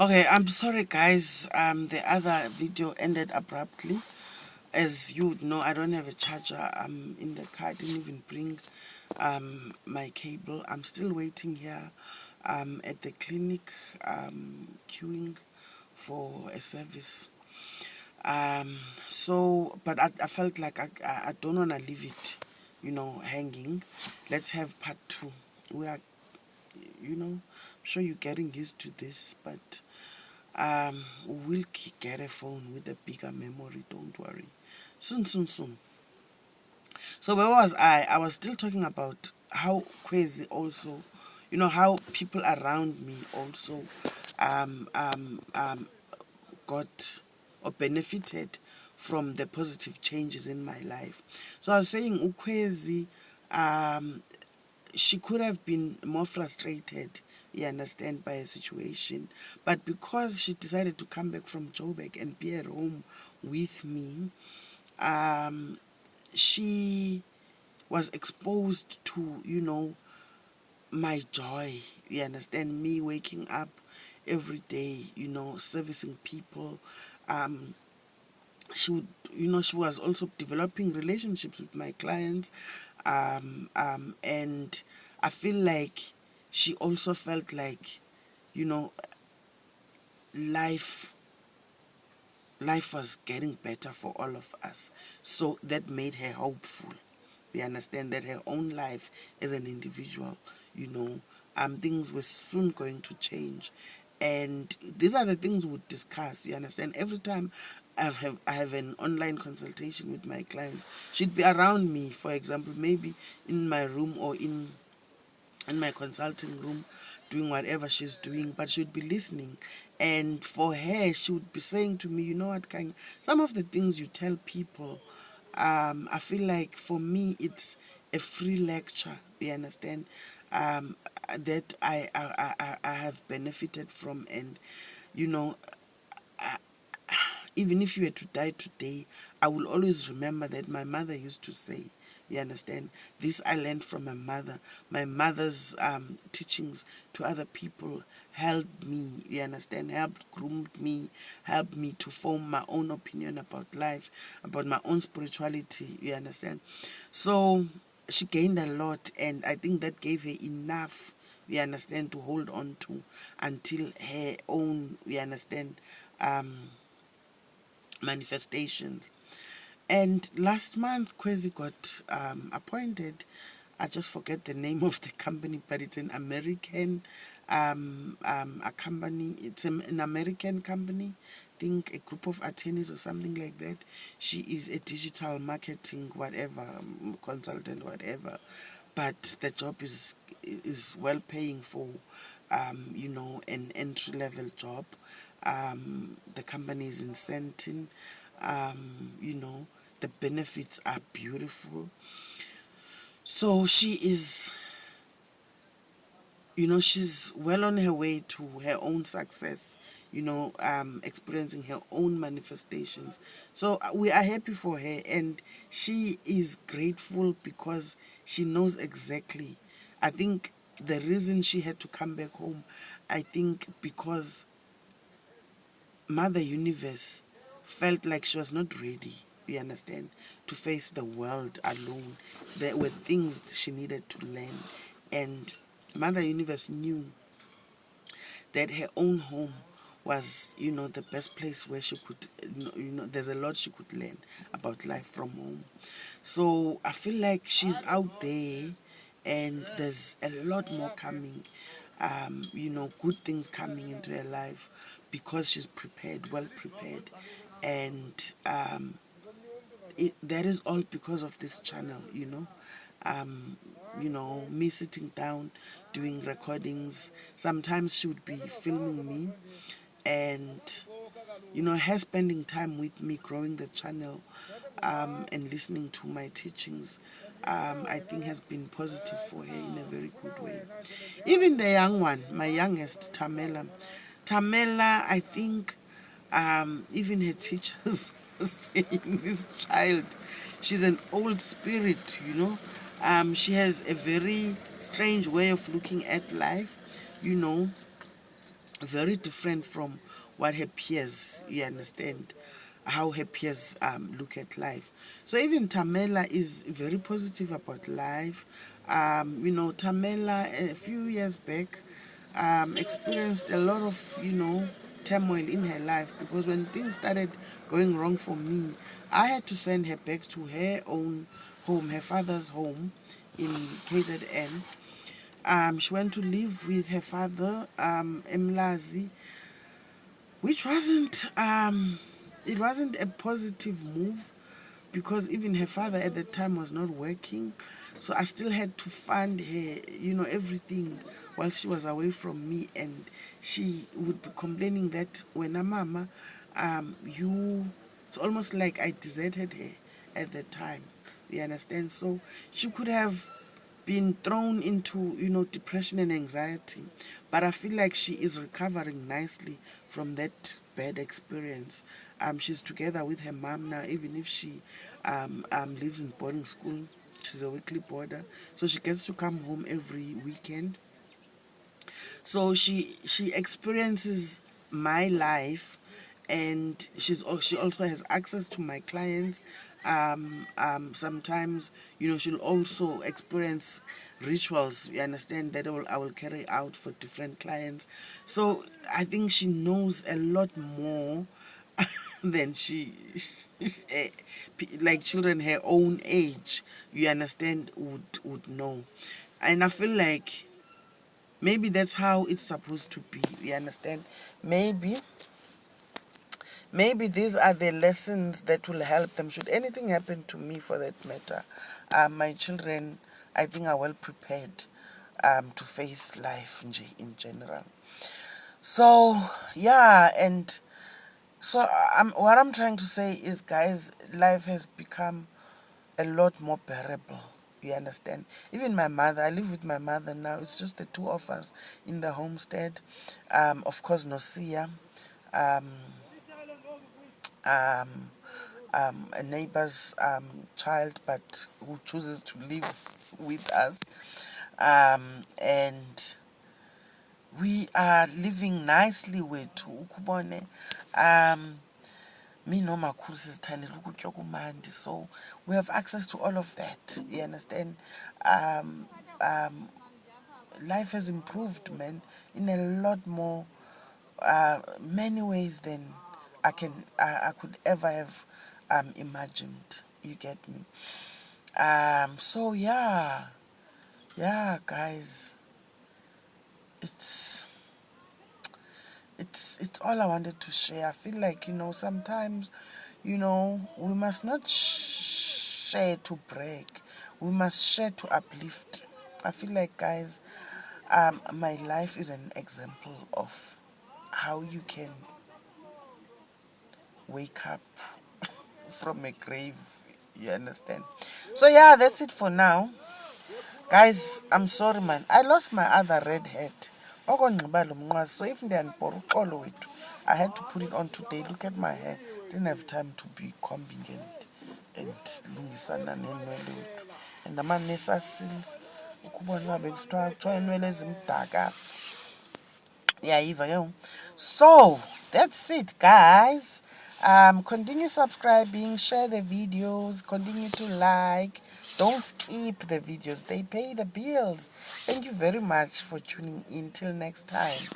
Okay, I'm sorry guys. The other video ended abruptly. As you would know, I don't have a charger. I'm in the car. I didn't even bring my cable. I'm still waiting here at the clinic, queuing for a service. Um, but I felt like I don't want to leave it, hanging. Let's have part two. We are, I'm sure you're getting used to this, but we'll get a phone with a bigger memory, don't worry. Soon, soon, soon. So where was I? I was still talking about how Kwezi also, how people around me also um, um, um, got or benefited from the positive changes in my life. So I was saying Ukwezi, um, she could have been more frustrated, you understand, by a situation. But because she decided to come back from Joburg and be at home with me, um, she was exposed to, my joy. You understand, me waking up every day, servicing people. Um, she would, she was also developing relationships with my clients. And I feel like she also felt like, you know, life life was getting better for all of us. So that made her hopeful. We understand that her own life as an individual, things were soon going to change. And these are the things we'll discuss. You understand? Every time I have an online consultation with my clients, she'd be around me, for example, maybe in my room or in my consulting room doing whatever she's doing, but she'd be listening. And for her, she would be saying to me, you know what, Kanye, some of the things you tell people, I feel like for me it's a free lecture, you understand, that I have benefited from. And you know even if you were to die today, I will always remember that my mother used to say, you understand, this I learned from my mother. My mother's teachings to other people helped me, you understand, helped groomed me, helped me to form my own opinion about life, about my own spirituality, you understand. So she gained a lot, and I think that gave her enough, we understand, to hold on to until her own, we understand, manifestations. And last month, Kwezi got appointed. I just forget the name of the company, but it's an American a company. It's an American company. I think a group of attorneys or something like that. She is a digital marketing whatever consultant, whatever. But the job is well paying for, an entry level job. The company is in Sentin. The benefits are beautiful. So she's well on her way to her own success, experiencing her own manifestations. So we are happy for her, and she is grateful because she knows exactly. I think the reason she had to come back home, I think because Mother Universe felt like she was not ready, you understand, to face the world alone. There were things she needed to learn. And Mother Universe knew that her own home was, the best place where she could, there's a lot she could learn about life from home. So I feel like she's out there, and there's a lot more coming, good things coming into her life because she's prepared, well prepared. And that is all because of this channel, um, me sitting down doing recordings. Sometimes she would be filming me, and her spending time with me growing the channel, and listening to my teachings, I think has been positive for her in a very good way. Even the young one, my youngest, Tamela, I think, even her teachers are saying this child, she's an old spirit, she has a very strange way of looking at life, you know very different from what her peers, you understand, how her peers look at life. So even Tamela is very positive about life. Tamela a few years back experienced a lot of turmoil in her life, because when things started going wrong for me, I had to send her back to her own home, her father's home in KZN. She went to live with her father, Emlazi, which it wasn't a positive move, because even her father at the time was not working. So I still had to fund her, everything while she was away from me. And she would be complaining that when a mama, it's almost like I deserted her at the time. You understand? So she could have been thrown into depression and anxiety, but I feel like she is recovering nicely from that bad experience. She's together with her mom now, even if she lives in boarding school. She's a weekly boarder, so she gets to come home every weekend. So she experiences my life, and she also has access to my clients. Sometimes she'll also experience rituals, you understand, that I will carry out for different clients. So I think she knows a lot more than she like children her own age, you understand, would know. And I feel like maybe that's how it's supposed to be, you understand. Maybe these are the lessons that will help them should anything happen to me, for that matter. My children, I think, are well prepared to face life in general. So yeah, and so what I'm trying to say is, guys, life has become a lot more bearable, you understand. Even my mother, I live with my mother now. It's just the two of us in the homestead. Of course, Nosia, um, um, a neighbor's child, but who chooses to live with us. And we are living nicely with ukubone. Me no makhulu sizithandela ukutya okumandi, so we have access to all of that, you understand. um, um, Life has improved, man, in a lot more many ways than I could ever have imagined, you get me. So yeah, guys, it's it's all I wanted to share. I feel like, sometimes, we must not share to break. We must share to uplift. I feel like, guys, my life is an example of how you can wake up from a grave. You understand? So yeah, that's it for now. Guys, I'm sorry, man. I lost my other red hat. So if I had to put it on today. Look at my hair. Didn't have time to be combing and lungisana nenwele wethu. And amanesi asile ukubona uba bekuthiwa kuthiwa inwele ezimdaka. Yeah, so that's it, guys. Continue subscribing, share the videos, continue to like. Don't skip the videos, they pay the bills. Thank you very much for tuning in. Till next time.